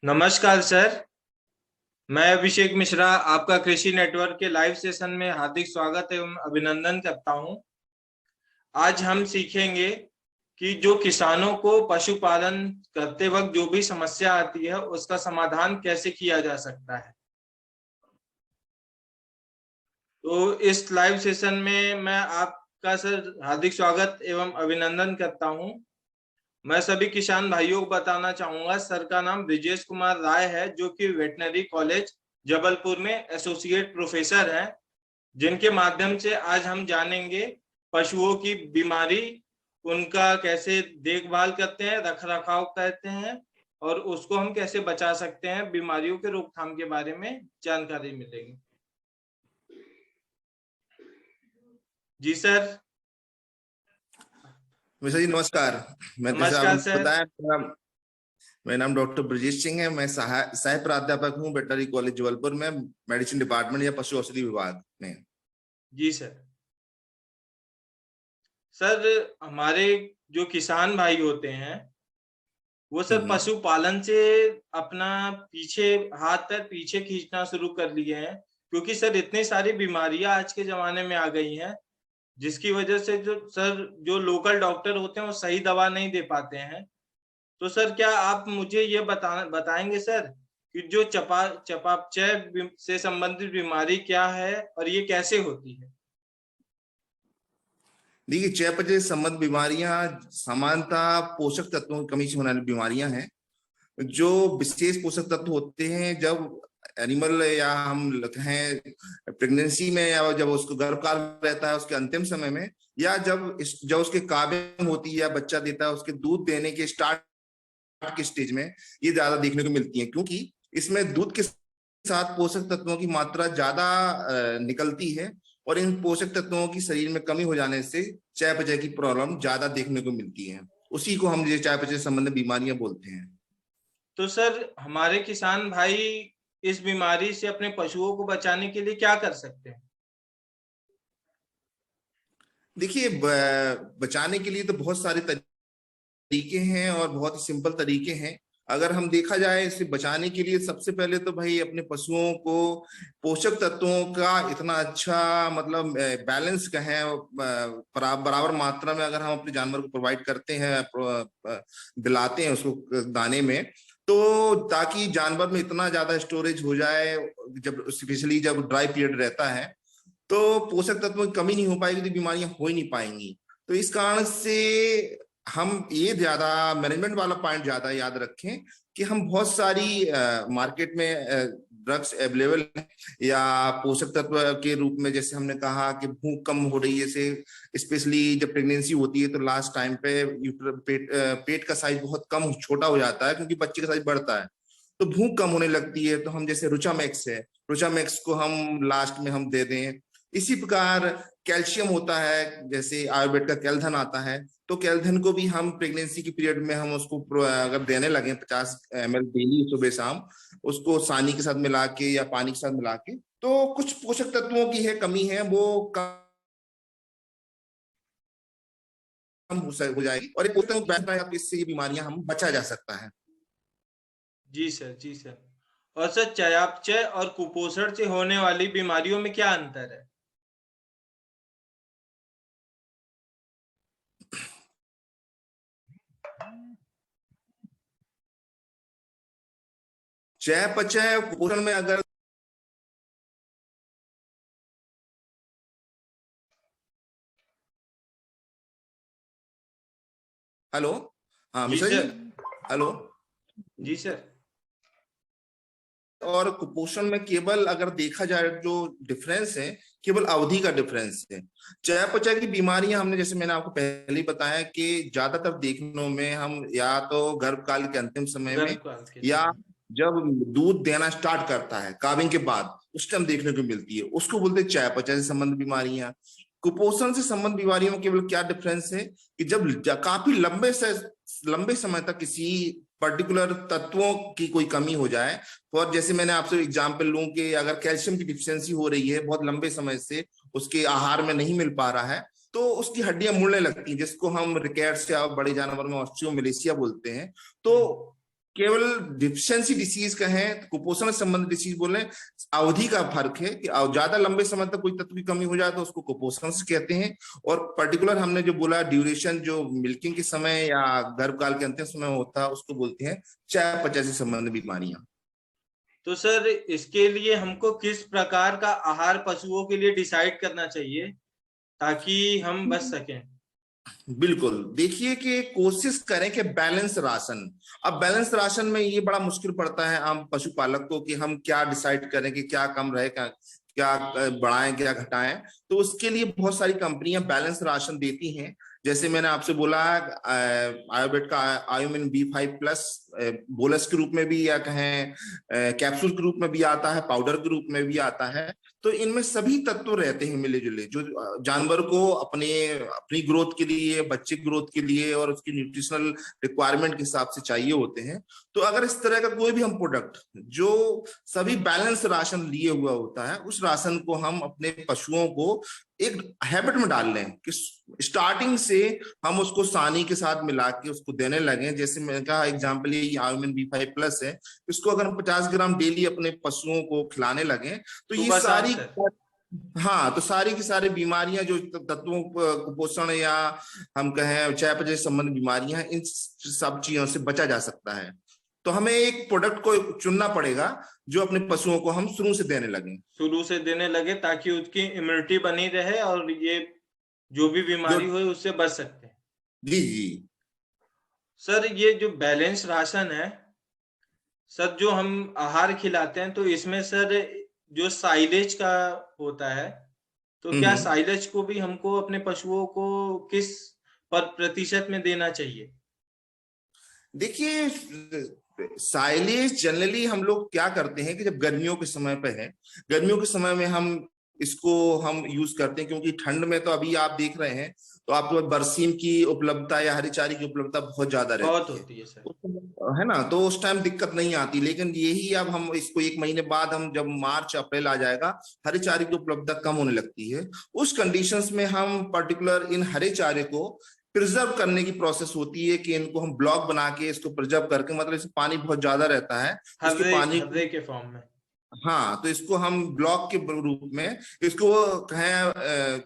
नमस्कार सर। मैं अभिषेक मिश्रा आपका कृषि नेटवर्क के लाइव सेशन में हार्दिक स्वागत एवं अभिनंदन करता हूं। आज हम सीखेंगे कि जो किसानों को पशुपालन करते वक्त जो भी समस्या आती है उसका समाधान कैसे किया जा सकता है। तो इस लाइव सेशन में मैं आपका सर हार्दिक स्वागत एवं अभिनंदन करता हूं। मैं सभी किसान भाइयों को बताना चाहूंगा, सर का नाम ब्रिजेश कुमार राय है, जो कि वेटनरी कॉलेज जबलपुर में एसोसिएट प्रोफेसर हैं, जिनके माध्यम से आज हम जानेंगे पशुओं की बीमारी, उनका कैसे देखभाल करते हैं, रख रखाव करते हैं और उसको हम कैसे बचा सकते हैं, बीमारियों के रोकथाम के बारे में जानकारी मिलेगी। जी सर। मिश्रा जी नमस्कार। नमस्कार सर। बताया, मेरा नाम डॉक्टर ब्रजेश सिंह है। मैं सह प्राध्यापक हूँ वेटनरी कॉलेज जबलपुर में, मेडिसिन डिपार्टमेंट या पशु औषधि विभाग में। जी सर। सर हमारे जो किसान भाई होते हैं वो सर पशुपालन से अपना हाथ पैर पीछे खींचना शुरू कर लिए हैं, क्योंकि सर इतनी सारी बीमारियां आज के जमाने में आ गई हैं, जिसकी वजह से जो लोकल डॉक्टर होते हैं वो सही दवा नहीं दे पाते हैं। तो सर क्या आप मुझे ये बताएंगे सर कि जो चयापचय से संबंधित बीमारी क्या है और ये कैसे होती है। देखिए, चयापचय संबंध बीमारियां सामान्यतः पोषक तत्वों की कमी से होने वाली बीमारियां हैं। जो विशेष पोषक तत्व होते हैं जब एनिमल या हम कहें प्रेगनेंसी में, या जब उसको गर्भकाल रहता है उसके अंतिम समय में, या जब उसके काबिल होती है या बच्चा देता है, उसके दूध देने के स्टार्ट के स्टेज में ये ज्यादा देखने को मिलती है, क्योंकि इसमें दूध के साथ पोषक तत्वों की मात्रा ज्यादा निकलती है और इन पोषक तत्वों की शरीर में कमी हो जाने से चयापचय की प्रॉब्लम ज्यादा देखने को मिलती है। उसी को हम चयापचय संबंधी बीमारियां बोलते हैं। तो सर हमारे किसान भाई इस बीमारी से अपने पशुओं को बचाने के लिए क्या कर सकते हैं। देखिए, बचाने के लिए तो बहुत सारे तरीके हैं और बहुत ही सिंपल तरीके हैं। अगर हम देखा जाए इसे बचाने के लिए, सबसे पहले तो भाई अपने पशुओं को पोषक तत्वों का इतना अच्छा मतलब बैलेंस कहें बराबर मात्रा में अगर हम अपने जानवर को प्रोवाइड करते हैं, दिलाते हैं उसको दाने में, तो ताकि जानवर में इतना ज्यादा स्टोरेज हो जाए, जब स्पेशली जब ड्राई पीरियड रहता है तो पोषक तत्वों की कमी नहीं हो पाएगी, तो बीमारियां हो ही नहीं पाएंगी। तो इस कारण से हम ये ज्यादा मैनेजमेंट वाला पॉइंट ज्यादा याद रखें कि हम बहुत सारी मार्केट में ड्रग्स अवेलेबल है, या पोषक तत्व के रूप में, जैसे हमने कहा कि भूख कम हो रही है, जैसे स्पेशली जब प्रेगनेंसी होती है तो लास्ट टाइम पे पेट का साइज बहुत कम छोटा हो जाता है, क्योंकि बच्चे का साइज बढ़ता है तो भूख कम होने लगती है। तो हम जैसे रुचामैक्स है, रुचामैक्स को हम लास्ट में हम दे दें। इसी प्रकार कैल्शियम होता है, जैसे आयुर्वेद का कैल्धन आता है, तो कैल्धन को भी हम प्रेगनेंसी की पीरियड में हम उसको अगर देने लगे 50 ml डेली सुबह शाम, उसको सानी के साथ मिला के या पानी के साथ मिला के, तो कुछ पोषक तत्वों की है कमी है वो कम हो जाएगी और इससे ये बीमारियां हम बचा जा सकता है। जी सर। जी सर। और सर चयापचय और कुपोषण से होने वाली बीमारियों में क्या अंतर है। चयापचय कुपोषण में अगर हेलो, हाँ जी मिश्रा जी, सर। हेलो। जी सर। और कुपोषण में केवल अगर देखा जाए जो डिफरेंस है, केवल अवधि का डिफरेंस है। चयापचय की बीमारियां हमने, जैसे मैंने आपको पहले ही बताया कि ज्यादातर देखने में हम या तो गर्भकाल के अंतिम समय में या जब दूध देना स्टार्ट करता है काविंग के बाद, उस टाइम देखने को मिलती है, उसको बोलते हैं चयापचय से संबंधित बीमारियां। कुपोषण से संबंधित बीमारियों में केवल क्या डिफरेंस है कि जब काफी लंबे समय तक किसी पर्टिकुलर तत्वों की कोई कमी हो जाए, और जैसे मैंने आपसे एग्जांपल लूं कि अगर कैल्शियम की डिफिशियंसी हो रही है बहुत लंबे समय से, उसके आहार में नहीं मिल पा रहा है, तो उसकी हड्डियां मुड़ने लगती हैं, जिसको हम रिकेट्स या बड़े जानवर में ऑस्टियोमिलेशिया बोलते हैं। तो केवल डिफिशियंसी डिसीज कहें, कुपोषण से संबंधित डिसीज बोले, अवधि का फर्क है कि ज्यादा लंबे समय तक कोई तत्व की कमी हो जाए तो उसको कुपोषण से कहते हैं, और पर्टिकुलर हमने जो बोला ड्यूरेशन, जो मिल्किंग के समय या गर्भकाल के अंतिम समय होता है, उसको बोलते हैं चयापचय से संबंधित बीमारियां। तो सर इसके लिए हमको किस प्रकार का आहार पशुओं के लिए डिसाइड करना चाहिए ताकि हम बच सकें? बिल्कुल, देखिए कि कोशिश करें कि बैलेंस राशन। अब बैलेंस राशन में ये बड़ा मुश्किल पड़ता है आम पशुपालक को कि हम क्या डिसाइड करें कि क्या कम रहे, क्या क्या बढ़ाएं, क्या घटाएं। तो उसके लिए बहुत सारी कंपनियां बैलेंस राशन देती हैं। जैसे मैंने आपसे बोला, आयोबेट का आयोमिन B5+ बोलस के रूप में भी, या कहें कैप्सूल के रूप में भी आता है, पाउडर के रूप में भी आता है। तो इनमें सभी तत्व रहते हैं मिले जुले, जो जानवर को अपनी ग्रोथ के लिए, बच्चे की ग्रोथ के लिए और उसकी न्यूट्रिशनल रिक्वायरमेंट के हिसाब से चाहिए होते हैं। तो अगर इस तरह का कोई भी हम प्रोडक्ट जो सभी बैलेंस राशन लिए हुआ होता है, उस राशन को हम अपने पशुओं को एक हैबिट में डाल लें कि स्टार्टिंग से हम उसको सानी के साथ मिला के उसको देने लगे। जैसे मैंने कहा एग्जाम्पल, ये आयोमिन B5+ है, इसको अगर हम 50 ग्राम डेली अपने पशुओं को खिलाने लगे तो ये सुबह शाम सारी, सर। हाँ, तो सारी की सारी बीमारियां जो तत्वों कुपोषण या हम कहें चयापचय संबंधी बीमारियां हैं, इन सब चीजों से बचा जा सकता है। तो हमें एक प्रोडक्ट को चुनना पड़ेगा जो अपने पशुओं को हम शुरू से देने लगे, ताकि उसकी इम्यूनिटी बनी रहे और ये जो भी बीमारी हो उससे बच सकते हैं। जी जी सर ये जो बैलेंस राशन है सर, जो हम आहार खिलाते हैं, तो इसमें सर जो साइलेज का होता है, तो क्या हम्म। साइलेज को भी हमको अपने पशुओं को किस प्रतिशत में देना चाहिए? देखिए, साइलेज जनरली हम लोग क्या करते हैं कि जब गर्मियों के समय पे है, गर्मियों के समय में हम यूज करते हैं, क्योंकि ठंड में तो अभी आप देख रहे हैं तो आपके पास बरसीम की उपलब्धता या हरी चारे की उपलब्धता बहुत ज्यादा बहुत रहती है। होती है सर। है ना, तो उस टाइम दिक्कत नहीं आती। लेकिन यही अब हम इसको 1 महीने बाद, हम जब मार्च अप्रैल आ जाएगा, हरे चारे की उपलब्धता कम होने लगती है। उस कंडीशंस में हम पर्टिकुलर इन हरे चारे को प्रिजर्व करने की प्रोसेस होती है कि इनको हम ब्लॉक बना के इसको प्रिजर्व करके, मतलब इसमें पानी बहुत ज्यादा रहता है, इसके हर्रे पानी, हर्रे के फॉर्म में। हाँ, तो इसको हम ब्लॉक के रूप में इसको कहें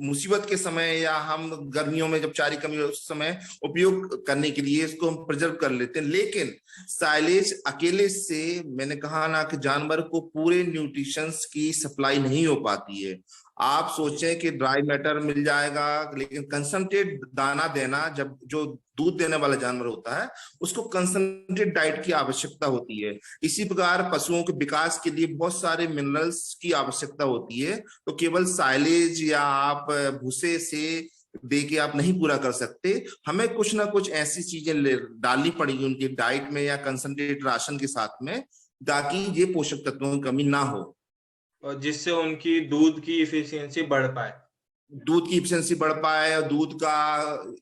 मुसीबत के समय या हम गर्मियों में जब चारी कमी हो उस समय उपयोग करने के लिए इसको हम प्रिजर्व कर लेते हैं। लेकिन साइलेज अकेले से, मैंने कहा ना कि जानवर को पूरे न्यूट्रिशंस की सप्लाई नहीं हो पाती है। आप सोचें कि ड्राई मैटर मिल जाएगा, लेकिन कंसंट्रेट दाना देना, जब जो दूध देने वाला जानवर होता है उसको कंसंट्रेट डाइट की आवश्यकता होती है। इसी प्रकार पशुओं के विकास के लिए बहुत सारे मिनरल्स की आवश्यकता होती है। तो केवल साइलेज या आप भूसे से दे के आप नहीं पूरा कर सकते, हमें कुछ ना कुछ ऐसी चीजें डालनी पड़ेगी उनकी डाइट में या कंसंट्रेट राशन के साथ में, ताकि ये पोषक तत्वों की कमी ना हो और जिससे उनकी दूध की इफिशियंसी बढ़ पाए। दूध की एफिशिएंसी बढ़ पाए और दूध का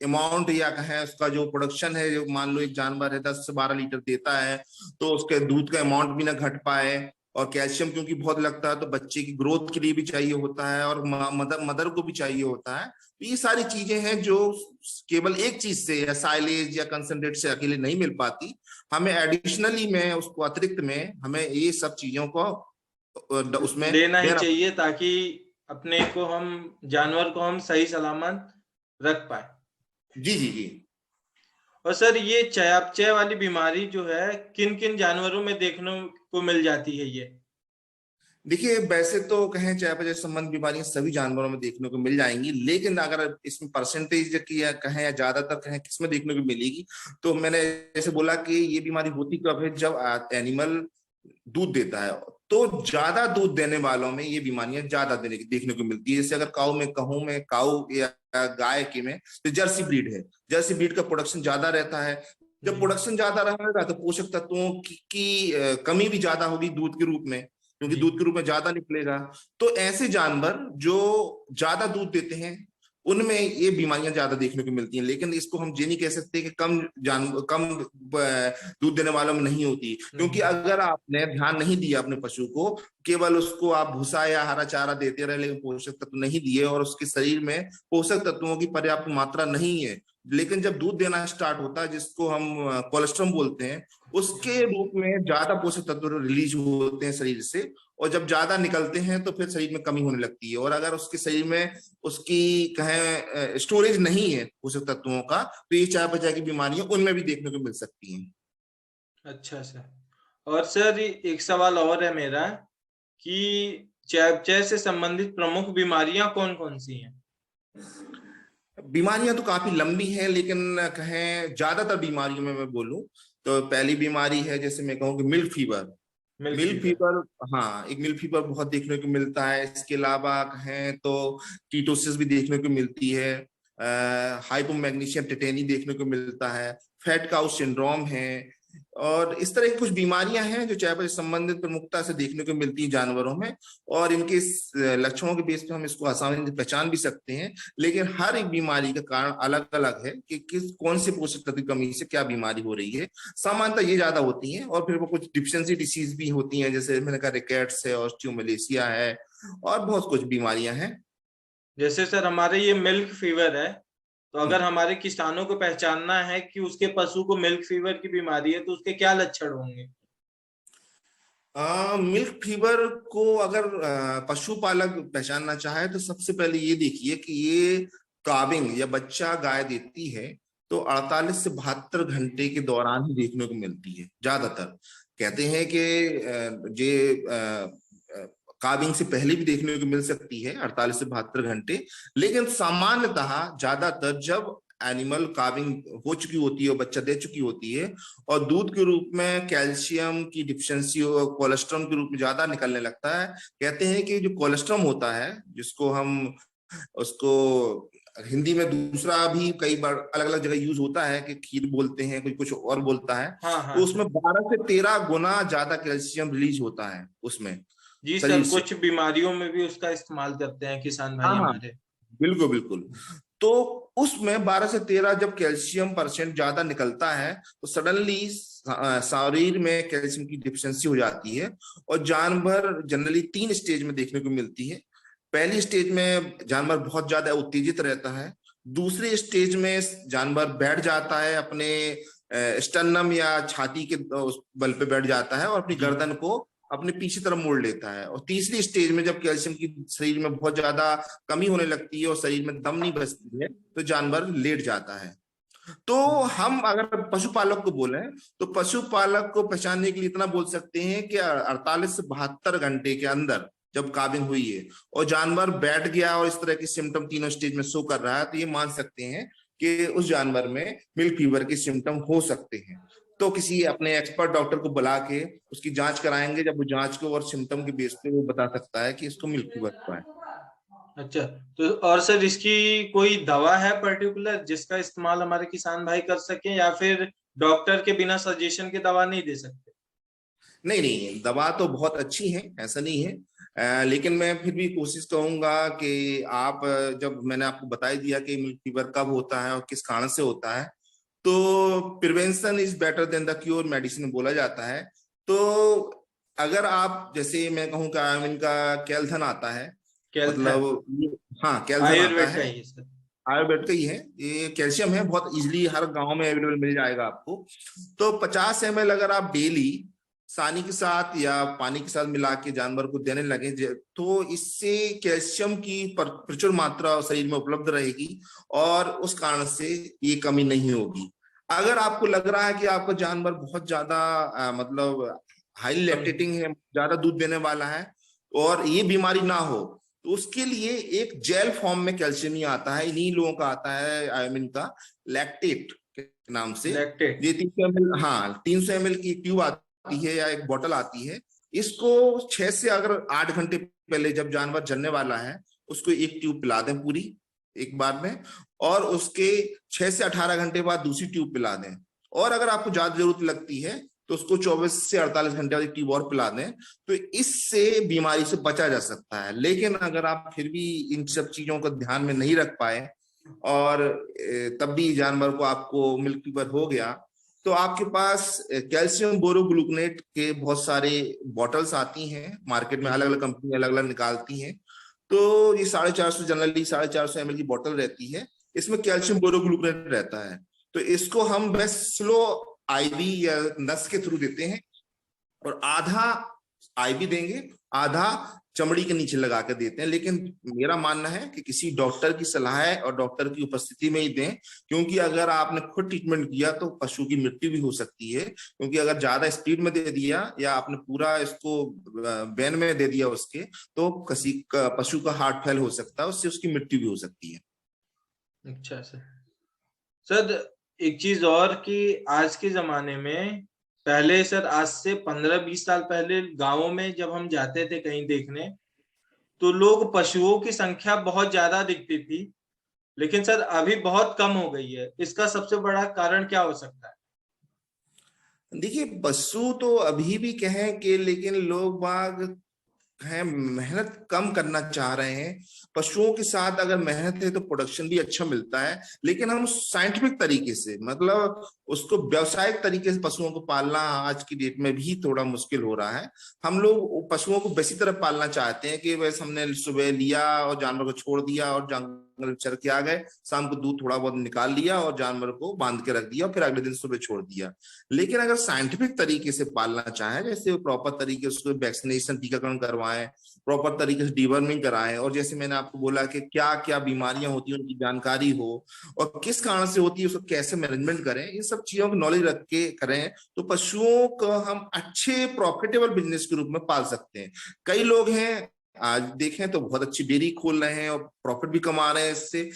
अमाउंट या कहें उसका जो प्रोडक्शन है, जो मान लो एक जानवर है 10 से 12 लीटर देता है, तो उसके दूध का अमाउंट भी ना घट पाए। और कैल्शियम क्योंकि बहुत लगता है तो बच्चे की ग्रोथ के लिए भी चाहिए होता है और मदर को भी चाहिए होता है। तो ये सारी चीजें हैं जो केवल एक चीज से या साइलेज या कंसंट्रेट से अकेले नहीं मिल पाती। हमें एडिशनली में उसको अतिरिक्त में हमें ये सब चीजों को उसमें लेना ही देना। चाहिए ताकि अपने को हम जानवर को हम सही सलामत रख पाए। जी जी जी। और सर ये चयापचय वाली बीमारी जो है किन किन जानवरों में देखने को मिल जाती है ये? देखिए, वैसे तो कहें चयापचय संबंधी बीमारियां सभी जानवरों में देखने को मिल जाएंगी, लेकिन अगर इसमें परसेंटेज की या कहें या ज्यादातर कहें किसमें देखने को मिलेगी, तो मैंने जैसे बोला कि ये बीमारी होती कब है, जब एनिमल दूध देता है। तो ज्यादा दूध देने वालों में ये बीमारियां ज्यादा देखने को मिलती है। जैसे अगर काऊ में काऊ या गाय के में, तो जर्सी ब्रीड है, जर्सी ब्रीड का प्रोडक्शन ज्यादा रहता है। जब प्रोडक्शन ज्यादा रहेगा तो पोषक तत्वों की कमी भी ज्यादा होगी दूध के रूप में, क्योंकि दूध के रूप में ज्यादा निकलेगा। तो ऐसे जानवर जो ज्यादा दूध देते हैं उनमें ये बीमारियां ज्यादा देखने को मिलती हैं। लेकिन इसको हम ये नहीं कह सकते कि कम दूध देने वालों में नहीं होती, क्योंकि अगर आपने ध्यान नहीं दिया अपने पशु को, केवल उसको आप भूसा या हरा चारा देते रहे लेकिन पोषक तत्व नहीं दिए और उसके शरीर में पोषक तत्वों की पर्याप्त मात्रा नहीं है, लेकिन जब दूध देना स्टार्ट होता है, जिसको हम कोलेस्ट्रॉम बोलते हैं, उसके रूप में ज्यादा पोषक तत्व रिलीज होते हैं शरीर से, और जब ज्यादा निकलते हैं तो फिर शरीर में कमी होने लगती है। और अगर उसके शरीर में उसकी कहें स्टोरेज नहीं है पोषक तत्वों का, तो ये चयापचय की बीमारियां उनमें भी देखने को मिल सकती हैं। अच्छा सर। और सर एक सवाल और है मेरा कि चयापचय से संबंधित प्रमुख बीमारियां कौन कौन सी हैं? बीमारियां तो काफी लंबी हैं, लेकिन कहें ज्यादातर बीमारियों में मैं बोलूं तो पहली बीमारी है, जैसे मैं कहूँ कि milk fever. Milk milk fever. Fever, हाँ, एक मिल्क फीवर बहुत देखने को मिलता है। इसके अलावा कहें तो कीटोसिस भी देखने को मिलती है, हाइपोमैग्नीशियम टेटेनी देखने को मिलता है, फैट काउ सिंड्रोम है, और इस तरह की कुछ बीमारियां हैं जो चयापचय से संबंधित प्रमुखता से देखने को मिलती है जानवरों में। और इनके लक्षणों के बेस पे हम इसको आसानी से पहचान भी सकते हैं, लेकिन हर एक बीमारी का कारण अलग अलग है कि किस कौन से पोषक तत्व की कमी से क्या बीमारी हो रही है। सामान्यतः ये ज्यादा होती है, और फिर वो कुछ डिफिशियंसी डिसीज भी होती हैं, जैसे मैंने कहा रिकेट्स है, ऑस्टियोमलेशिया है, और बहुत कुछ बीमारियां हैं। जैसे सर हमारे ये मिल्क फीवर है, तो अगर हमारे किसानों को पहचानना है कि उसके पशु को मिल्क फीवर की बीमारी है, तो उसके क्या लक्षण होंगे? मिल्क फीवर को अगर पशुपालक पहचानना चाहे तो सबसे पहले ये देखिए कि ये काविंग या बच्चा गाय देती है तो 48 से 72 घंटे के दौरान ही देखने को मिलती है ज्यादातर। कहते हैं कि काविंग से पहले भी देखने को मिल सकती है 48 से 72 घंटे, लेकिन सामान्यतः ज्यादातर जब एनिमल काविंग हो चुकी होती है और बच्चा दे चुकी होती है, और दूध के रूप में कैल्शियम की डिफिशियंसी और कोलेस्ट्रॉम के रूप में ज्यादा निकलने लगता है। कहते हैं कि जो कोलेस्ट्रॉम होता है, जिसको हम उसको हिंदी में दूसरा भी कई बार अलग अलग जगह यूज होता है कि खीर बोलते हैं, कोई कुछ और बोलता है, हाँ हाँ तो सर। उसमें 12 से 13 गुना ज्यादा कैल्शियम रिलीज होता है उसमें जी सर, शरीर से। कुछ बीमारियों में भी उसका इस्तेमाल करते हैं किसान भाई हाँ हाँ, हमारे। बिल्कुल बिल्कुल। तो उसमें 12 से 13 जब कैल्शियम परसेंट ज्यादा निकलता है तो सडनली शरीर में कैल्शियम की डिफिशियंसी हो जाती है, और जानवर जनरली 3 स्टेज में देखने को मिलती है। पहली स्टेज में जानवर बहुत ज्यादा उत्तेजित रहता है, दूसरे स्टेज में जानवर बैठ जाता है, अपने स्टर्नम या छाती के उस बल पे बैठ जाता है और अपनी जी। गर्दन को अपने पीछे तरफ मोड़ लेता है, और तीसरी स्टेज में जब कैल्शियम की शरीर में बहुत ज्यादा कमी होने लगती है और शरीर में दम नहीं बचती है तो जानवर लेट जाता है। तो हम अगर पशुपालक को बोले तो पशुपालक को पहचानने के लिए इतना बोल सकते हैं कि 48 से 72 घंटे के अंदर जब काबिंग हुई है और जानवर बैठ गया और इस तरह के सिम्टम तीनों स्टेज में शो कर रहा है, तो ये मान सकते हैं कि उस जानवर में मिल्क फीवर के सिम्टम हो सकते हैं। तो किसी अपने एक्सपर्ट डॉक्टर को बुला के उसकी जांच कराएंगे, जब वो जांच को और सिम्टम के बेस पे वो बता सकता है कि इसको मिल्क फीवर हुआ है। अच्छा, तो और सर इसकी कोई दवा है पर्टिकुलर जिसका इस्तेमाल हमारे किसान भाई कर सके, या फिर डॉक्टर के बिना सजेशन के दवा नहीं दे सकते? नहीं नहीं, दवा तो बहुत अच्छी है, ऐसा नहीं है, लेकिन मैं फिर भी कोशिश करूंगा कि आप जब मैंने आपको बता ही दिया कि मिल्क फीवर कब होता है और किस कारण से होता है, तो prevention is better than the cure, medicine बोला जाता है। तो अगर आप, जैसे मैं कहूँ कि इनका कैल्थन आता है, कैल्थन? हाँ कैल्थन आता आयुर्वेद का है, ही है सर? आयुर्वेद का ही है, ये कैल्शियम है, बहुत इजीली हर गांव में अवेलेबल मिल जाएगा आपको। तो 50 ml अगर आप डेली सानी के साथ या पानी के साथ मिला के जानवर को देने लगे तो इससे कैल्शियम की प्रचुर मात्रा शरीर में उपलब्ध रहेगी, और उस कारण से ये कमी नहीं होगी। अगर आपको लग रहा है कि आपका जानवर बहुत ज्यादा मतलब हाई लैक्टेटिंग है, ज्यादा दूध देने वाला है, और ये बीमारी ना हो, तो उसके लिए एक जेल फॉर्म में कैल्शियम ही आता है, इन्हीं लोगों का आता है आयमिन का, लैक्टेट के नाम से। लैक्टेट? ये 300 ml, हाँ 300 ml की ट्यूब आती है या एक बोतल आती है। इसको 6 से अगर 8 घंटे पहले जब जानवर जलने वाला है उसको एक ट्यूब पिला दें पूरी एक बार में, और उसके 6 से 18 घंटे बाद दूसरी ट्यूब पिला दें, और अगर आपको ज्यादा जरूरत लगती है तो उसको 24 से 48 घंटे बाद ट्यूब और पिला दें, तो इससे बीमारी से बचा जा सकता है। लेकिन अगर आप फिर भी इन सब चीजों को ध्यान में नहीं रख पाए और तब भी जानवर को आपको मिल्क फीवर हो गया, तो आपके पास कैल्शियम बोरोग्लूकोनेट के बहुत सारे बॉटल्स आती हैं मार्केट में, अलग अलग कंपनी अलग अलग निकालती हैं। तो ये 450, जनरली 450 ml की बोतल रहती है, इसमें कैल्शियम बोरोग्लूकोनेट रहता है। तो इसको हम बस स्लो आईवी या नस के थ्रू देते हैं, और आधा आईवी देंगे, आधा चमड़ी के नीचे लगा के देते हैं। लेकिन मेरा मानना है कि किसी डॉक्टर की सलाह है और डॉक्टर की उपस्थिति में ही दें, क्योंकि अगर आपने खुद ट्रीटमेंट किया तो पशु की मृत्यु भी हो सकती है। क्योंकि अगर ज्यादा स्पीड में दे दिया या आपने पूरा इसको बैन में दे दिया उसके, तो किसी पशु का हार्ट फेल हो सकता है, उससे उसकी मृत्यु भी हो सकती है। अच्छा सर। सर एक चीज और कि आज के जमाने में, पहले सर आज से 15-20 साल पहले गांवों में जब हम जाते थे कहीं देखने, तो लोग पशुओं की संख्या बहुत ज्यादा दिखती थी, लेकिन सर अभी बहुत कम हो गई है। इसका सबसे बड़ा कारण क्या हो सकता है? देखिए, पशु तो अभी भी कहें कि, लेकिन लोग बाग है मेहनत कम करना चाह रहे हैं। पशुओं के साथ अगर मेहनत है तो प्रोडक्शन भी अच्छा मिलता है, लेकिन हम साइंटिफिक तरीके से, मतलब उसको व्यावसायिक तरीके से पशुओं को पालना आज की डेट में भी थोड़ा मुश्किल हो रहा है। हम लोग पशुओं को वैसी तरह पालना चाहते हैं कि वैसे हमने सुबह लिया और जानवर को छोड़ दिया और जंगल चर के आ गए, शाम को दूध थोड़ा बहुत निकाल लिया और जानवर को बांध के रख दिया, फिर अगले दिन सुबह छोड़ दिया। लेकिन अगर साइंटिफिक तरीके से पालना चाहें, जैसे प्रॉपर तरीके से उसको वैक्सीनेशन, टीकाकरण करवाएं, प्रॉपर तरीके से डिवर्मिंग कराएं, और जैसे मैंने आपको बोला कि क्या क्या बीमारियां होती हैं उनकी जानकारी हो और किस कारण से होती है उसको कैसे मैनेजमेंट करें, इन सब चीजों की नॉलेज रख के करें, तो पशुओं को हम अच्छे प्रॉफिटेबल बिजनेस के रूप में पाल सकते हैं। कई लोग हैं आज देखें तो बहुत अच्छी डेयरी खोल रहे हैं और प्रॉफिट भी कमा रहे हैं इससे,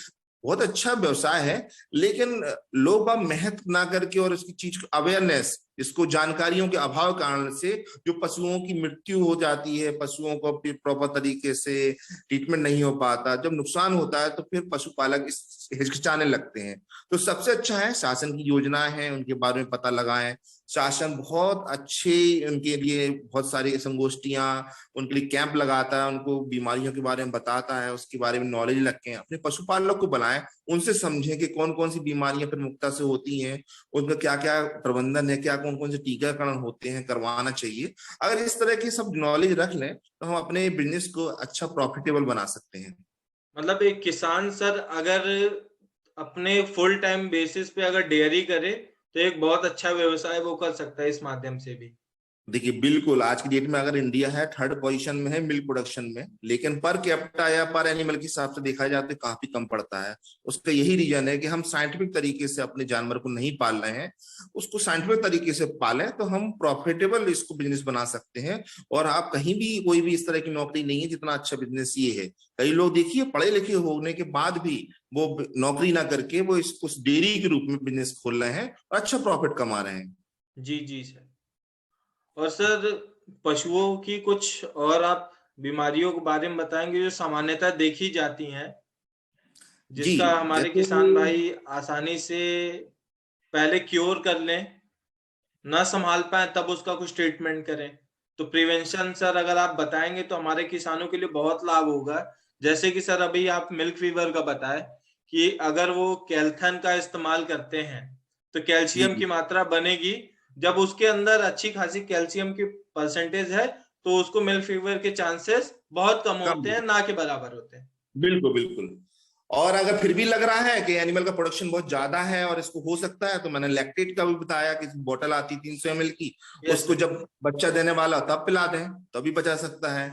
बहुत अच्छा व्यवसाय है। लेकिन लोग अब मेहनत ना करके और इसकी चीज अवेयरनेस, इसको जानकारियों के अभाव कारण से जो पशुओं की मृत्यु हो जाती है, पशुओं को प्रॉपर तरीके से ट्रीटमेंट नहीं हो पाता, जब नुकसान होता है तो फिर पशुपालक हिचकिचाने लगते हैं। तो सबसे अच्छा है शासन की योजनाएं हैं उनके बारे में पता लगाएं। शासन बहुत अच्छे उनके लिए बहुत सारी संगोष्ठियां, उनके लिए कैंप लगाता है, उनको बीमारियों के बारे में बताता है, उसके बारे में नॉलेज रखें, अपने पशुपालक को बनाएं, उनसे समझें कि कौन कौन सी बीमारियां प्रमुखता से होती हैं, उनका क्या क्या प्रबंधन है, क्या कौन कौन से टीकाकरण होते हैं, करवाना चाहिए। अगर इस तरह की सब नॉलेज रख लें तो हम अपने बिजनेस को अच्छा प्रॉफिटेबल बना सकते हैं। मतलब एक किसान सर अगर अपने फुल टाइम बेसिस पे अगर डेयरी करे तो एक बहुत अच्छा व्यवसाय वो कर सकता है इस माध्यम से भी। देखिए, बिल्कुल आज की डेट में अगर इंडिया है 3rd पोजीशन में है मिल्क प्रोडक्शन में, लेकिन पर कैपिटा या पर एनिमल के हिसाब से देखा जाए तो काफी कम पड़ता है। उसका यही रीजन है कि हम साइंटिफिक तरीके से अपने जानवर को नहीं पाल रहे हैं। उसको साइंटिफिक तरीके से पालें तो हम प्रॉफिटेबल इसको बिजनेस बना सकते हैं। और आप कहीं भी, कोई भी इस तरह की नौकरी नहीं है जितना अच्छा बिजनेस ये है। कई लोग देखिए पढ़े लिखे होने के बाद भी वो नौकरी ना करके वो इसको डेयरी के रूप में बिजनेस खोल रहे हैं और अच्छा प्रॉफिट कमा रहे हैं। जी जी सर। और सर पशुओं की कुछ और आप बीमारियों के बारे में बताएंगे जो सामान्यतः देखी जाती हैं, जी, जिसका हमारे जैसे किसान भाई आसानी से पहले क्योर कर लें, ना संभाल पाए तब उसका कुछ ट्रीटमेंट करें। तो प्रिवेंशन सर अगर आप बताएंगे तो हमारे किसानों के लिए बहुत लाभ होगा। जैसे कि सर अभी आप मिल्क फीवर का बताए कि अगर वो कैल्थन का इस्तेमाल करते हैं तो जी कैल्शियम की जी मात्रा बनेगी। जब उसके अंदर अच्छी खासी कैल्शियम की परसेंटेज है तो उसको मिल्क फीवर के चांसेस बहुत कम कम, होते हैं, ना के बराबर होते हैं। बिल्कुल बिल्कुल। और अगर फिर भी लग रहा है कि एनिमल का प्रोडक्शन बहुत ज्यादा है और इसको हो सकता है, तो मैंने लैक्टेट का भी बताया कि बोतल आती 300 ml की, यस उसको सर। जब बच्चा देने वाला तब पिला दें, तभी बचा सकता है।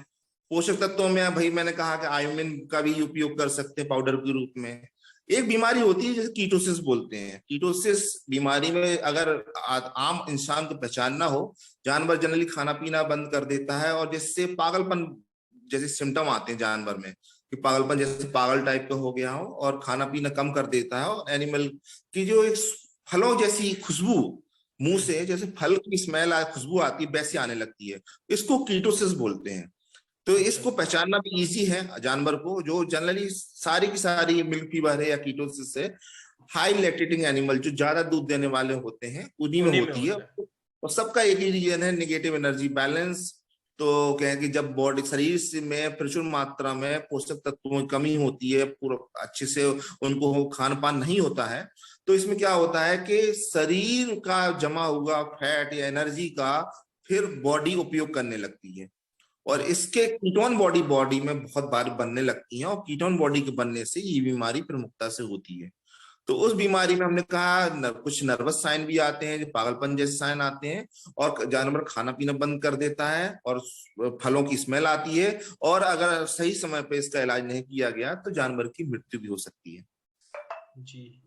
पोषक तत्वों में भाई मैंने कहा कि आयोमिन का भी उपयोग कर सकते हैं पाउडर के रूप में। एक बीमारी होती है जैसे कीटोसिस बोलते हैं, कीटोसिस बीमारी में अगर आम इंसान को पहचान ना हो, जानवर जनरली खाना पीना बंद कर देता है और जिससे पागलपन जैसे सिम्टम आते हैं जानवर में, कि पागलपन जैसे पागल टाइप का हो गया हो और खाना पीना कम कर देता है, और एनिमल की जो एक फलों जैसी खुशबू मुंह से, जैसे फल की स्मेल खुशबू आती है वैसी आने लगती है, इसको कीटोसिस बोलते हैं। तो अच्छा इसको पहचानना भी इजी है जानवर को, जो जनरली सारी की सारी मिल्क फीवर है या कीटोसिस से हाई लैक्टेटिंग एनिमल जो ज्यादा दूध देने वाले होते हैं उन्हीं में उन्हीं में होती है। होता है। और सबका एक ही रीजन है, निगेटिव एनर्जी बैलेंस। तो क्या है कि जब बॉडी शरीर से में प्रचुर मात्रा में पोषक तत्वों की कमी होती है, पूरा अच्छे से उनको खान पान नहीं होता है, तो इसमें क्या होता है कि शरीर का जमा हुआ फैट या एनर्जी का फिर बॉडी उपयोग करने लगती है। और इसके कीटोन बॉडी में बहुत बार बनने लगती हैं, और कीटोन बॉडी के बनने से ये बीमारी प्रमुखता से होती है। तो उस बीमारी में हमने कहा कुछ नर्वस साइन भी आते हैं, जो पागलपन जैसे साइन आते हैं, और जानवर खाना पीना बंद कर देता है, और फलों की स्मेल आती है, और अगर सही समय पे इसका इलाज नहीं किया गया तो जानवर की मृत्यु भी हो सकती है। जी।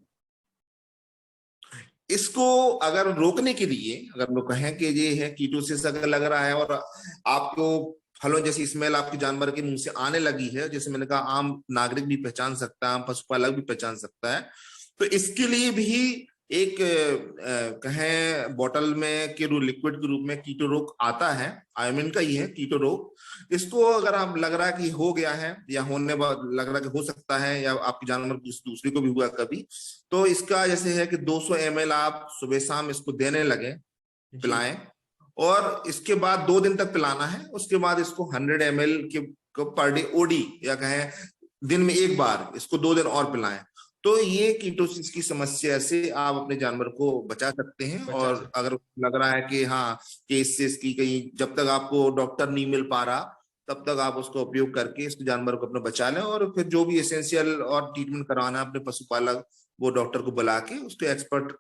इसको अगर रोकने के लिए, अगर हम लोग कहें कि ये है कीटोसिस अगर लग रहा है और आपको फलों जैसी स्मेल आपके जानवर के मुंह से आने लगी है, जैसे मैंने कहा आम नागरिक भी पहचान सकता है, आम पशुपालक भी पहचान सकता है, तो इसके लिए भी एक कहें बोतल में के लिक्विड के रूप में कीटो रोग आता है, आयरन का ही है कीटो रोग। इसको अगर आप लग रहा है कि हो गया है, या होने लग रहा है कि हो सकता है, या आपके जानवर दूसरे को भी हुआ कभी, तो इसका जैसे है कि 200 ml आप सुबह शाम इसको देने लगे, पिलाएं, और इसके बाद 2 दिन तक पिलाना है। उसके बाद इसको 100 ml के पर डे ओडी, या कहें दिन में एक बार, इसको 2 दिन और पिलाएं। तो ये कीटोसिस की समस्या से आप अपने जानवर को बचा सकते हैं। बचा और सकते। अगर लग रहा है कि हाँ कि इससे इसकी कहीं, जब तक आपको डॉक्टर नहीं मिल पा रहा तब तक आप उसका उपयोग करके इस जानवर को अपना बचा लें, और फिर जो भी एसेंशियल और ट्रीटमेंट करवाना है अपने पशुपालक, वो डॉक्टर को बुला के उसके एक्सपर्ट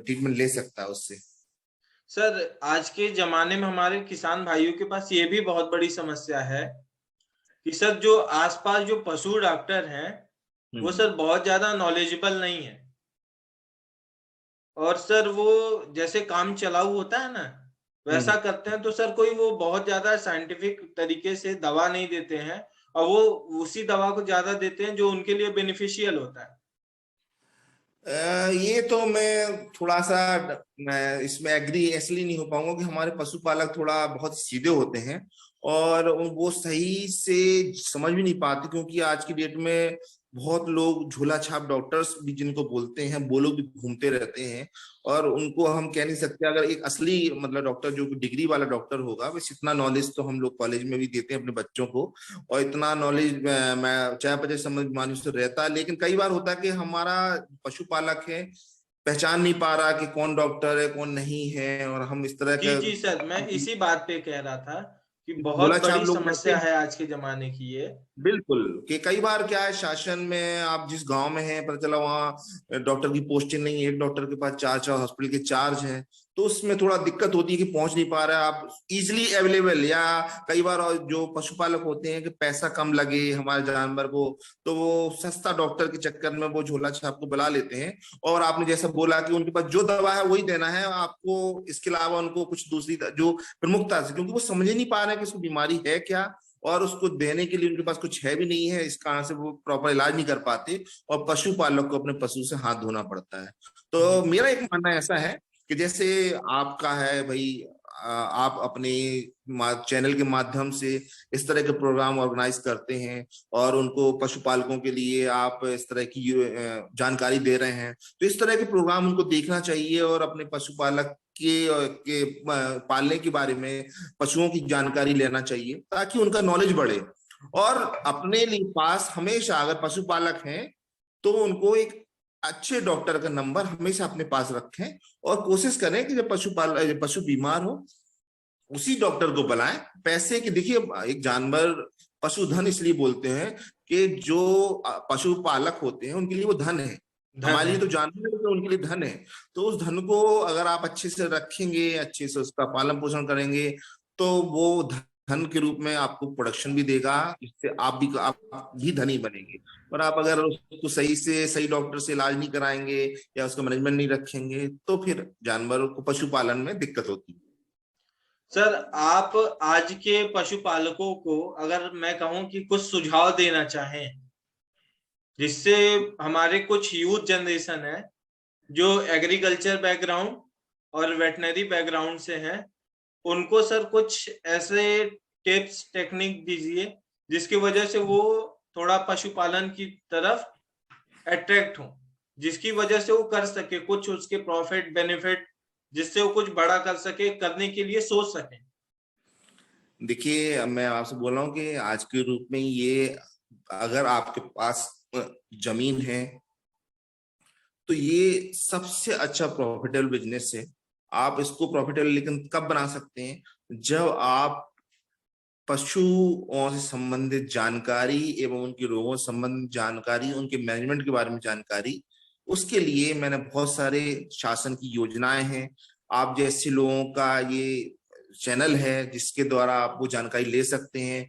ट्रीटमेंट ले सकता है उससे। सर आज के जमाने में हमारे किसान भाइयों के पास ये भी बहुत बड़ी समस्या है कि सर जो आसपास जो पशु डॉक्टर हैं वो सर बहुत ज्यादा नॉलेजेबल नहीं है, और सर वो जैसे काम चलाऊ होता है ना वैसा करते हैं। तो सर कोई वो बहुत ज्यादा साइंटिफिक तरीके से दवा नहीं देते हैं, और वो उसी दवा को ज्यादा देते हैं जो उनके लिए बेनिफिशियल होता है। ये तो मैं थोड़ा सा, मैं इसमें एग्री इसलिए नहीं हो पाऊंगा कि हमारे पशुपालक थोड़ा बहुत सीधे होते हैं, और वो सही से समझ भी नहीं पाते, क्योंकि आज की डेट में बहुत लोग झोला छाप डॉक्टर्स भी जिनको बोलते हैं, वो लोग भी घूमते रहते हैं, और उनको हम कह नहीं सकते। अगर एक असली मतलब डॉक्टर जो डिग्री वाला डॉक्टर होगा, बस इतना नॉलेज तो हम लोग कॉलेज में भी देते हैं अपने बच्चों को, और इतना नॉलेज मैं चाहे पचे समझ मानी से रहता है। लेकिन कई बार होता है कि हमारा पशुपालक है पहचान नहीं पा रहा कि कौन डॉक्टर है कौन नहीं है, और हम इस तरह जी का जी सर, मैं इसी बात पे कह रहा था कि बहुत झोला छाप बड़ी लोग करते समस्या हैं। है आज के जमाने की ये। बिल्कुल, कि कई बार क्या है, शासन में आप जिस गांव में हैं पता चला वहां डॉक्टर की पोस्टिंग नहीं है, एक डॉक्टर के पास 4 4 हॉस्पिटल के चार्ज हैं, तो उसमें थोड़ा दिक्कत होती है कि पहुंच नहीं पा रहा है आप इजिली अवेलेबल। या कई बार और जो पशुपालक होते हैं कि पैसा कम लगे हमारे जानवर को, तो वो सस्ता डॉक्टर के चक्कर में वो झोला छाप को बुला लेते हैं, और आपने जैसा बोला कि उनके पास जो दवा है वही देना है आपको, इसके अलावा उनको कुछ दूसरी जो प्रमुखता से, क्योंकि वो समझ ही नहीं पा रहे हैं कि उसको बीमारी है क्या, और उसको देने के लिए उनके पास कुछ है भी नहीं है, इस कारण से वो प्रॉपर इलाज नहीं कर पाते, और पशुपालक को अपने पशु से हाथ धोना पड़ता है। तो जी मेरा एक मानना ऐसा है कि जैसे आपका है भाई, आप अपने चैनल के माध्यम से इस तरह के प्रोग्राम ऑर्गेनाइज करते हैं, और उनको पशुपालकों के लिए आप इस तरह की जानकारी दे रहे हैं, तो इस तरह के प्रोग्राम उनको देखना चाहिए, और अपने पशुपालक के पालने के बारे में, पशुओं की जानकारी लेना चाहिए, ताकि उनका नॉलेज बढ़े। और अपने लिए पास हमेशा अगर पशुपालक हैं तो उनको एक अच्छे डॉक्टर का नंबर हमेशा अपने पास रखें, और कोशिश करें कि जब पशु बीमार हो उसी डॉक्टर को बुलाएं। पैसे की देखिए, एक जानवर पशुधन इसलिए बोलते हैं कि जो पशुपालक होते हैं उनके लिए वो धन है, धन हमारे है। लिए तो जानवर है तो उनके लिए धन है। तो उस धन को अगर आप अच्छे से रखेंगे, अच्छे से उसका पालन पोषण करेंगे, तो वो धन के रूप में आपको प्रोडक्शन भी देगा, इससे आप भी धनी बनेंगे। और आप अगर उसको सही से सही डॉक्टर से इलाज नहीं कराएंगे, या उसका मैनेजमेंट नहीं रखेंगे, तो फिर जानवरों को पशुपालन में दिक्कत होती है। सर आप आज के पशुपालकों को अगर मैं कहूं कि कुछ सुझाव देना चाहें, जिससे हमारे कुछ यूथ जनरेशन है जो एग्रीकल्चर बैकग्राउंड और वेटनरी बैकग्राउंड से हैं, उनको सर कुछ ऐसे टिप्स टेक्निक दीजिए जिसकी वजह से वो थोड़ा पशुपालन की तरफ अट्रैक्ट हो, जिसकी वजह से वो कर सके कुछ, उसके प्रॉफिट बेनिफिट, जिससे वो कुछ बड़ा कर सके, करने के लिए सोच सके। देखिए, अब मैं आपसे बोल रहा हूँ कि आज के रूप में ये, अगर आपके पास जमीन है तो ये सबसे अच्छा प्रॉफिटेबल बिजनेस है। आप इसको प्रॉफिटेबल लेकिन कब बना सकते हैं, जब आप पशुओं से संबंधित जानकारी एवं उनके रोगों से संबंधित जानकारी, उनके मैनेजमेंट के बारे में जानकारी, उसके लिए मैंने बहुत सारे शासन की योजनाएं हैं। आप जैसे लोगों का ये चैनल है जिसके द्वारा आप वो जानकारी ले सकते हैं।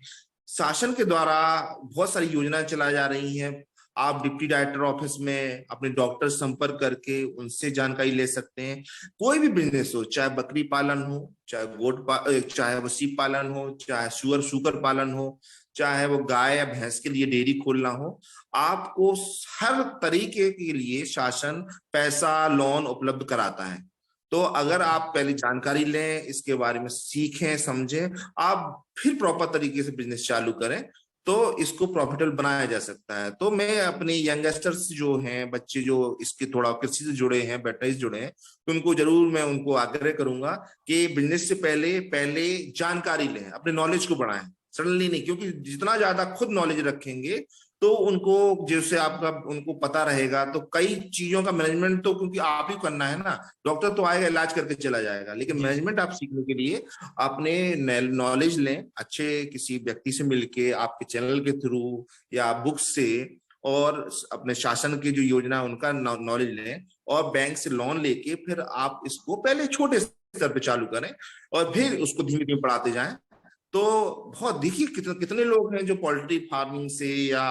शासन के द्वारा बहुत सारी योजनाएं चलाई जा रही हैं। आप डिप्टी डायरेक्टर ऑफिस में अपने डॉक्टर संपर्क करके उनसे जानकारी ले सकते हैं। कोई भी बिजनेस हो, चाहे बकरी पालन हो, चाहे चाहे वो सीप पालन हो, चाहे सुअर पालन हो, चाहे वो गाय या भैंस के लिए डेयरी खोलना हो, आपको हर तरीके के लिए शासन पैसा लोन उपलब्ध कराता है। तो अगर आप पहले जानकारी लें, इसके बारे में सीखें समझें, आप फिर प्रॉपर तरीके से बिजनेस चालू करें तो इसको प्रॉफिटेबल बनाया जा सकता है। तो मैं अपने यंगस्टर्स जो हैं, बच्चे जो इसके थोड़ा कृषि से जुड़े हैं, वेटनरी से जुड़े हैं, तो उनको जरूर मैं उनको आग्रह करूंगा कि बिजनेस से पहले पहले जानकारी लें, अपने नॉलेज को बढ़ाएं, सडनली नहीं। क्योंकि जितना ज्यादा खुद नॉलेज रखेंगे तो उनको जैसे आपका उनको पता रहेगा तो कई चीजों का मैनेजमेंट तो क्योंकि आप ही करना है ना। डॉक्टर तो आएगा इलाज करके चला जाएगा, लेकिन मैनेजमेंट आप सीखने के लिए अपने नॉलेज लें, अच्छे किसी व्यक्ति से मिलके, आपके चैनल के थ्रू या बुक से, और अपने शासन की जो योजना है उनका नॉलेज लें, और बैंक से लोन लेके फिर आप इसको पहले छोटे स्तर पे चालू करें और फिर उसको धीमे धीमे बढ़ाते जाएं। तो बहुत देखिए कितने लोग हैं जो पोल्ट्री फार्मिंग से या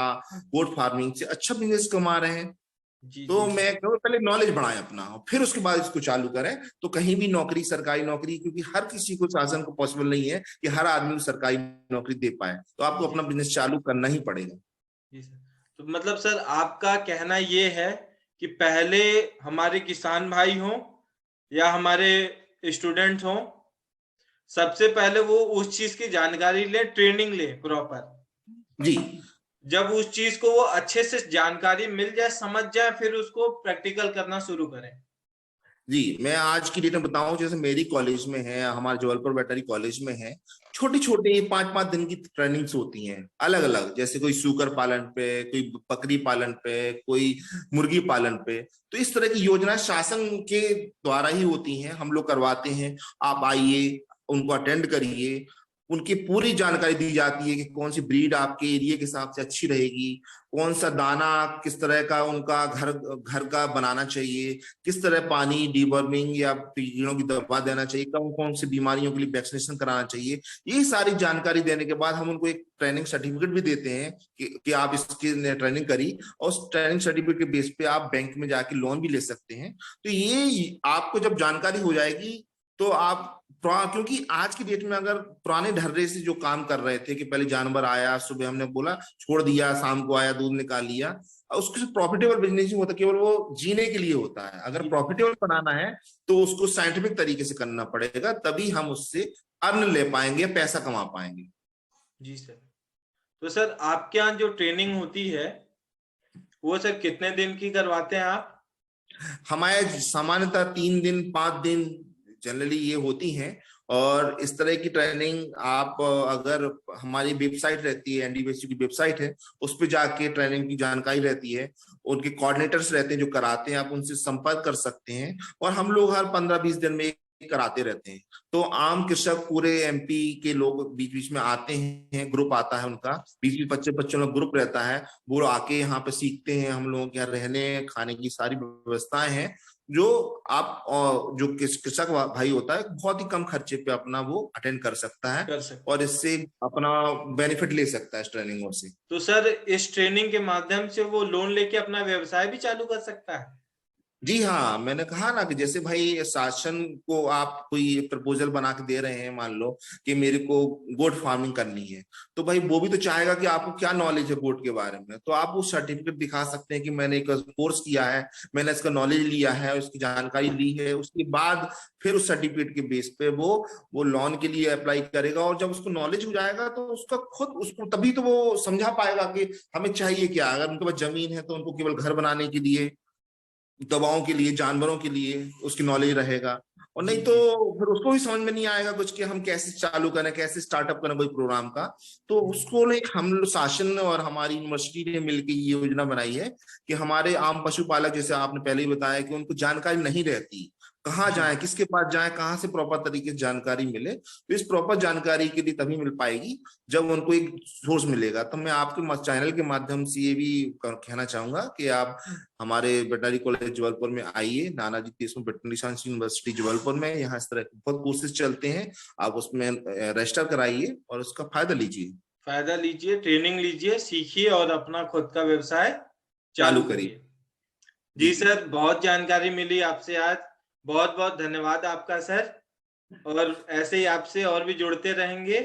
गोट फार्मिंग से अच्छा बिजनेस कमा रहे हैं। तो मैं कहूँ पहले नॉलेज बढ़ाएं अपना, फिर उसके बाद इसको चालू करें। तो कहीं भी नौकरी, सरकारी नौकरी, क्योंकि हर किसी को, शासन को पॉसिबल नहीं है कि हर आदमी को सरकारी नौकरी दे पाए, तो आपको अपना बिजनेस चालू करना ही पड़ेगा। जी सर। तो मतलब सर आपका कहना ये है कि पहले हमारे किसान भाई हों या हमारे स्टूडेंट हों, सबसे पहले वो उस चीज की जानकारी ले, ट्रेनिंग ले प्रॉपर। जी, जब उस चीज को वो अच्छे से जानकारी मिल जाए, समझ जाए, फिर उसको प्रैक्टिकल करना शुरू करें। जी, मैं आज की डेट में बताऊं, जैसे मेरी कॉलेज में है, हमारे जबलपुर वेटनरी कॉलेज में है, छोटी छोटी 5-5 दिन की ट्रेनिंग्स होती हैं अलग अलग। जैसे कोई सूकर पालन पे, कोई बकरी पालन पे, कोई मुर्गी पालन पे। तो इस तरह की योजना शासन के द्वारा ही होती हैं, हम लोग करवाते हैं। आप आइए, उनको अटेंड करिए, उनकी पूरी जानकारी दी जाती है कि कौन सी ब्रीड आपके एरिया के हिसाब से अच्छी रहेगी, कौन सा दाना किस तरह का उनका घर घर का बनाना चाहिए, किस तरह पानी, डीवर्मिंग या कीड़ों की दवा देना चाहिए, कौन कौन सी बीमारियों के लिए वैक्सीनेशन कराना चाहिए। ये सारी जानकारी देने के बाद हम उनको एक ट्रेनिंग सर्टिफिकेट भी देते हैं कि आप इसकी ट्रेनिंग करी, और उस ट्रेनिंग सर्टिफिकेट के बेस पे आप बैंक में जाके लोन भी ले सकते हैं। तो ये आपको जब जानकारी हो जाएगी तो आप, क्योंकि आज की डेट में अगर पुराने ढर्रे से जो काम कर रहे थे कि पहले जानवर आया, सुबह हमने बोला छोड़ दिया, शाम को आया दूध निकाल लिया, उसको प्रॉफिटेबल बिजनेस नहीं होता, केवल वो जीने के लिए होता है। अगर प्रॉफिटेबल बनाना है तो उसको साइंटिफिक तरीके से करना पड़ेगा, तभी हम उससे अर्न ले पाएंगे, पैसा कमा पाएंगे। जी सर। तो सर आपके यहाँ जो ट्रेनिंग होती है वो सर कितने दिन की करवाते हैं आप? हमारे सामान्यतः 3 दिन 5 दिन जनरली ये होती हैं। और इस तरह की ट्रेनिंग आप अगर, हमारी वेबसाइट रहती है, एनडीबीएसयू की वेबसाइट है, उस पर जाके ट्रेनिंग की जानकारी रहती है, उनके कोऑर्डिनेटर्स रहते हैं जो कराते हैं, आप उनसे संपर्क कर सकते हैं। और हम लोग हर 15-20 दिन में कराते रहते हैं। तो आम कृषक पूरे एमपी के लोग बीच बीच में आते हैं, ग्रुप आता है उनका, 20-20 बच्चों का ग्रुप रहता है, वो आके यहाँ पे सीखते हैं। हम लोगों के यहाँ रहने खाने की सारी व्यवस्थाएं हैं, जो आप जो कृषक भाई होता है बहुत ही कम खर्चे पे अपना वो अटेंड कर सकता है और इससे अपना बेनिफिट ले सकता है इस ट्रेनिंगों से। तो सर इस ट्रेनिंग के माध्यम से वो लोन लेके अपना व्यवसाय भी चालू कर सकता है? जी हाँ, मैंने कहा ना कि जैसे भाई शासन को आप कोई प्रपोजल बना के दे रहे हैं, मान लो कि मेरे को गोट फार्मिंग करनी है, तो भाई वो भी तो चाहेगा कि आपको क्या नॉलेज है गोट के बारे में। तो आप वो सर्टिफिकेट दिखा सकते हैं कि मैंने एक कोर्स किया है, मैंने इसका नॉलेज लिया है, उसकी जानकारी ली है। उसके बाद फिर उस सर्टिफिकेट के बेस पे वो लोन के लिए अप्लाई करेगा। और जब उसको नॉलेज हो जाएगा तो उसका खुद, उसको तभी तो वो समझा पाएगा कि हमें चाहिए क्या। अगर उनके पास जमीन है तो उनको केवल घर बनाने के लिए, दवाओं के लिए, जानवरों के लिए उसकी नॉलेज रहेगा, और नहीं तो फिर उसको भी समझ में नहीं आएगा कुछ कि हम कैसे चालू करें, कैसे स्टार्टअप करें कोई प्रोग्राम का। तो उसको एक हम शासन और हमारी यूनिवर्सिटी ने मिलकर ये योजना बनाई है कि हमारे आम पशुपालक, जैसे आपने पहले ही बताया कि उनको जानकारी नहीं रहती, कहाँ जाएं, किसके पास जाएं, कहाँ से प्रॉपर तरीके से जानकारी मिले। तो इस प्रॉपर जानकारी के लिए तभी मिल पाएगी जब उनको एक सोर्स मिलेगा। तो मैं आपके चैनल के माध्यम से ये भी कहना चाहूंगा कि आप हमारे वेटनरी कॉलेज जबलपुर में आइए, Nanaji Deshmukh veterinary science university Jabalpur में। यहाँ इस तरह के बहुत कोर्सेज चलते हैं, आप उसमें रजिस्टर कराइए और उसका फायदा लीजिए। फायदा लीजिए, ट्रेनिंग लीजिए, सीखिए और अपना खुद का व्यवसाय चालू करिए। जी सर, बहुत जानकारी मिली आपसे आज, बहुत बहुत धन्यवाद आपका सर। और ऐसे ही आपसे और भी जुड़ते रहेंगे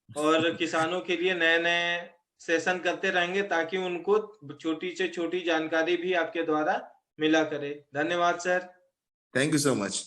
और किसानों के लिए नए नए सेशन करते रहेंगे ताकि उनको छोटी से छोटी जानकारी भी आपके द्वारा मिला करे। धन्यवाद sir. Thank you so much.